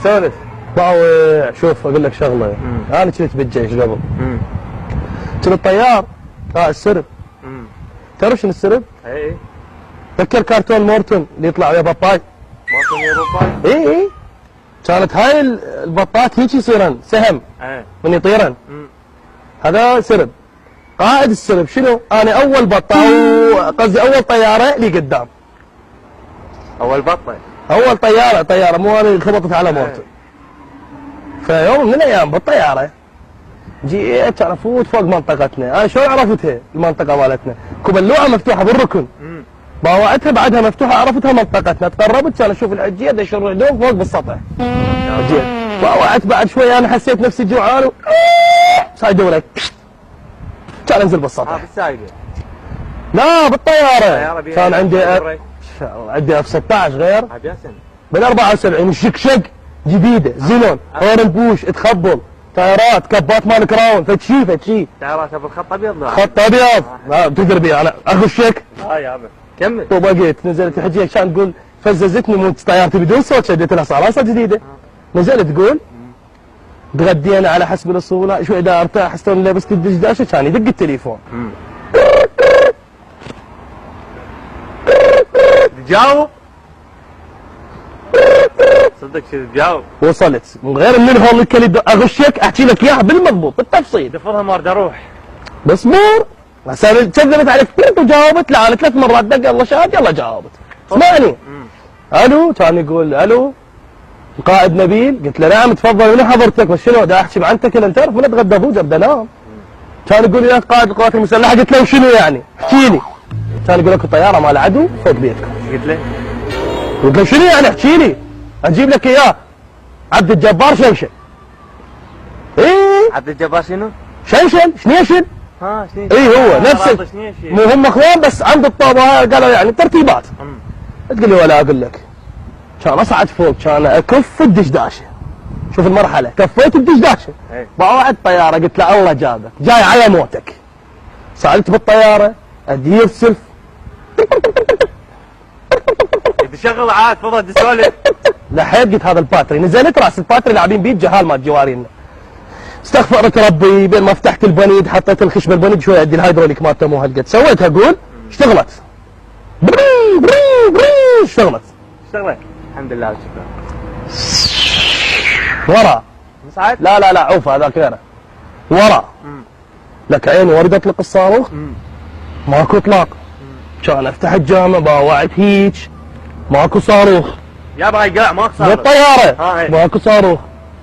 سولف. باوع شوف اقول لك شغله. انا كنت بالجيش قبل. كنت طيار. السرب. تعرف شنو السرب؟ اي. تذكر كرتون مورتون اللي يطلع ويا بطاي؟ مورتون ويا بطاي؟ اي. كانت هاي البطات هيك يصيرن سهم من يطيرن. هذا سرب. قائد السرب شنو؟ انا اول بطه او قصدي اول طياره لي قدام. اول بطه؟ اول طياره مو انا اللي خبطت على مورتون. فيوم من الايام بالطياره جيت كان افوت فوق منطقتنا. انا شلون عرفتها المنطقه مالتنا؟ كبلوعه مفتوحه بالركن. باوعتها بعدها مفتوحه عرفتها منطقتنا. تقربت كان اشوف العجيه يشروا عندهم فوق بالسطح. جيت باوعت بعد شوي انا حسيت نفسي جوعان سايدوا لك كان انزل بالسطح. بالسايده؟ لا بالطياره. كان عندي اف 16 غير بال 74 الشكشك جديده زينون هورن بوش تخبل طيارات كبات مال كراون فتشي طيارات بالخط ابيض. خط ابيض. تقدر بي انا اخشك. يا عمي كمل. وبقيت نزلت الحجيه كان تقول فززتني مو طيارتي بدون صوت شديت لها صاله جديده. نزلت تقول تغدينا على حسب الاسطوله شوي دا ارتاح استون لابس الدشداشه كان يدق التليفون. تجاوب صدق شو تجاوب. وصلت من غير من هون الكلمه اغشك احكي لك اياها بالمضبوط بالتفصيل. دفرها مرد اروح بس مور كذبت عليك وجاوبت. لا انا 3 مرات دق الله شاهد يلا جاوبت. اسمعني. الو كان يقول الو القائد نبيل. قلت له نعم تفضل من حضرتك بس شنو دا احكي معنتك انت تعرف من اتغدى فوق ابدا انام. كان يقول لي قائد القوات المسلحه. قلت له شنو يعني؟ احكي لي. كان يقول لك الطياره مال عدو فوق بيتكم. قلت له شنو يعني احكي لي؟ اجيب لك اياه. عبد الجبار شنشن. عبد الجبار شنو؟ شنشن شنيشن. شنيشن. اي هو نفسه مو هم اخوان بس عند الطابه قالوا يعني ترتيبات. تقول لي ولا اقول لك كان اصعد فوق كان اكف الدشداشه. شوف المرحله كفيت الدشداشه. باوعد طياره قلت له الله جابك جاي على موتك. سالت بالطياره ادير سلف تشغل عاد تفضل تسولف. لحيت قلت هذا الباتري. نزلت راس الباتري لاعبين بيه جهال مال جوارينا. استغفرت ربي بين ما فتحت البنيد حطيت الخشبه البنيد شوي عندي الهيدروليك مالته مو هالقد سويتها اقول اشتغلت. اشتغلت الحمد لله والشكر. ورا مصعد؟ لا عوف هذاك غيره. ورا لك عيني ورد اطلق الصاروخ ماكو اطلاق. كان افتح الجامع باوعد هيج ماكو صاروخ. يابا يقع ماكو صاروخ بالطياره ماكو صاروخ.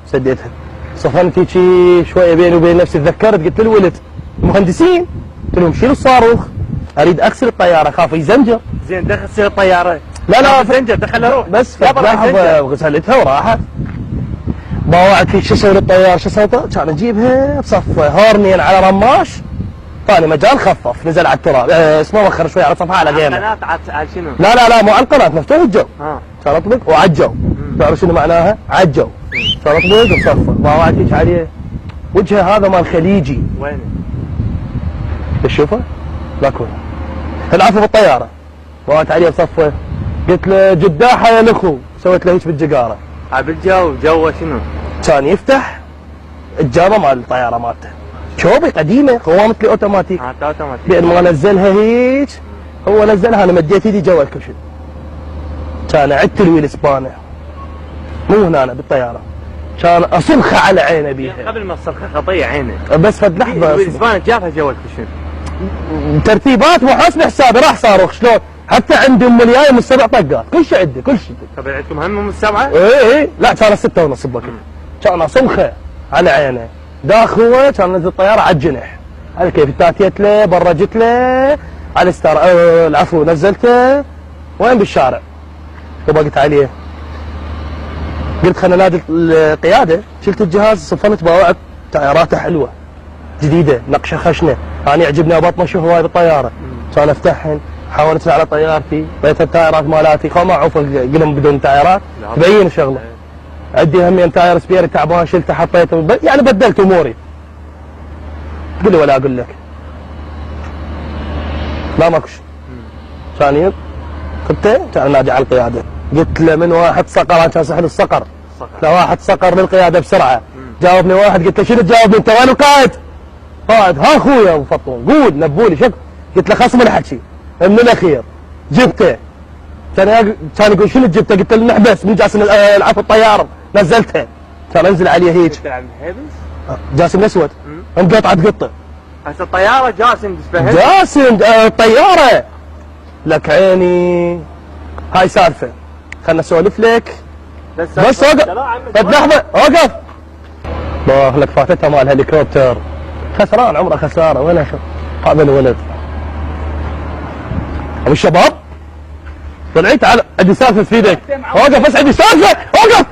سديتها صفنت هيجي شويه بيني وبين نفسي تذكرت قلت للولد المهندسين قلت لهم شيلوا الصاروخ اريد اكسر الطياره خاف يزنجر. زين دخل تصير الطياره. لا زنجر دخلها روح بس لحظه غسلتها وراحت. باوعد في شو اسوي للطياره شو سويته؟ كان اجيبها بصف هورنين على رماش ثاني مجال خفف نزل على التراب اسمه وخر شوي على صفحه على قيمه. القناه على شنو؟ لا مو على القناه مفتوح الجو. كان اطبق وعجو. تعرف شنو معناها؟ عجو. كان اطبق وصفر باوعد هيك عليه وجهه هذا مال خليجي. وينه؟ تشوفه؟ لاكو العفو بالطياره. باوعد عليه بصفه قلت له جداحه يا الاخو سويت له هيك بالجقاره. بالجو جوه شنو؟ كان يفتح الجامه مال الطياره مالته شوبي قديمه قوامه لي اوتوماتيك. اوتوماتيك. بين ما نزلها هيك هو نزلها انا مديت ايدي جوا الكشن. كان عدت الويل سبانه مو هنا أنا بالطياره. كان اصرخه على عينه بيها. قبل ما تصرخه خطيه عينه. بس فد لحظه. الويل سبانه جابها جوا الكشن. ترتيبات مو حاسب حسابي راح صاروخ شلون؟ حتى عندي ام الجاي من 7 طقات كل شيء عندي كل شيء. طب عندكم هم من 7؟ اي لا كان 6 ونص بوقت. كان اصرخه على عينه. داخ هو كان نزل الطياره على الجنح. على كيف تاتيت له برجت له على الستار العفو نزلته وين بالشارع. وبقيت عليه قلت خلنا نادي القياده شلت الجهاز صفنت باوعد طياراته حلوه جديده نقشه خشنه. انا يعجبني ابطمه شوف هواي بالطياره. كان افتحهن حاولت على طيارتي بيت التايرات مالاتي خو ما اعوف قلم بدون تايرات تبين شغله. عندي همين تاير سبيري تعبان شلته حطيته يعني بدلت اموري. تقول لي ولا اقول لك لا ماكو شيء. كان خدته كان نادي على القياده قلت له من واحد صقر كان سحل الصقر صقر. لا واحد صقر للقياده بسرعه. جاوبني واحد، قلت له شنو تجاوبني انت وين القائد؟ قائد ها اخويا ابو فطون قول نبوني شك. قلت له خصم الحكي من الاخير جبته. كان يقول شنو جبته؟ قلت له نحبس من جاسم العفو الطياره نزلتها. كان انزل عليه هيك. تلعب محبس؟ جاسم الاسود انقطعت قطه. هسه الطياره جاسم تسبهل. جاسم الطياره لك عيني. هاي سالفه خلنا اسولف لك بس وقف. طب لحظه وقف. الله لك فاتتها مال هليكوبتر. خسران عمره خساره. وين هذا الولد ابو الشباب؟ طلعي تعال عندي سالفه تفيدك. وقف بس عندي سالفه. وقف.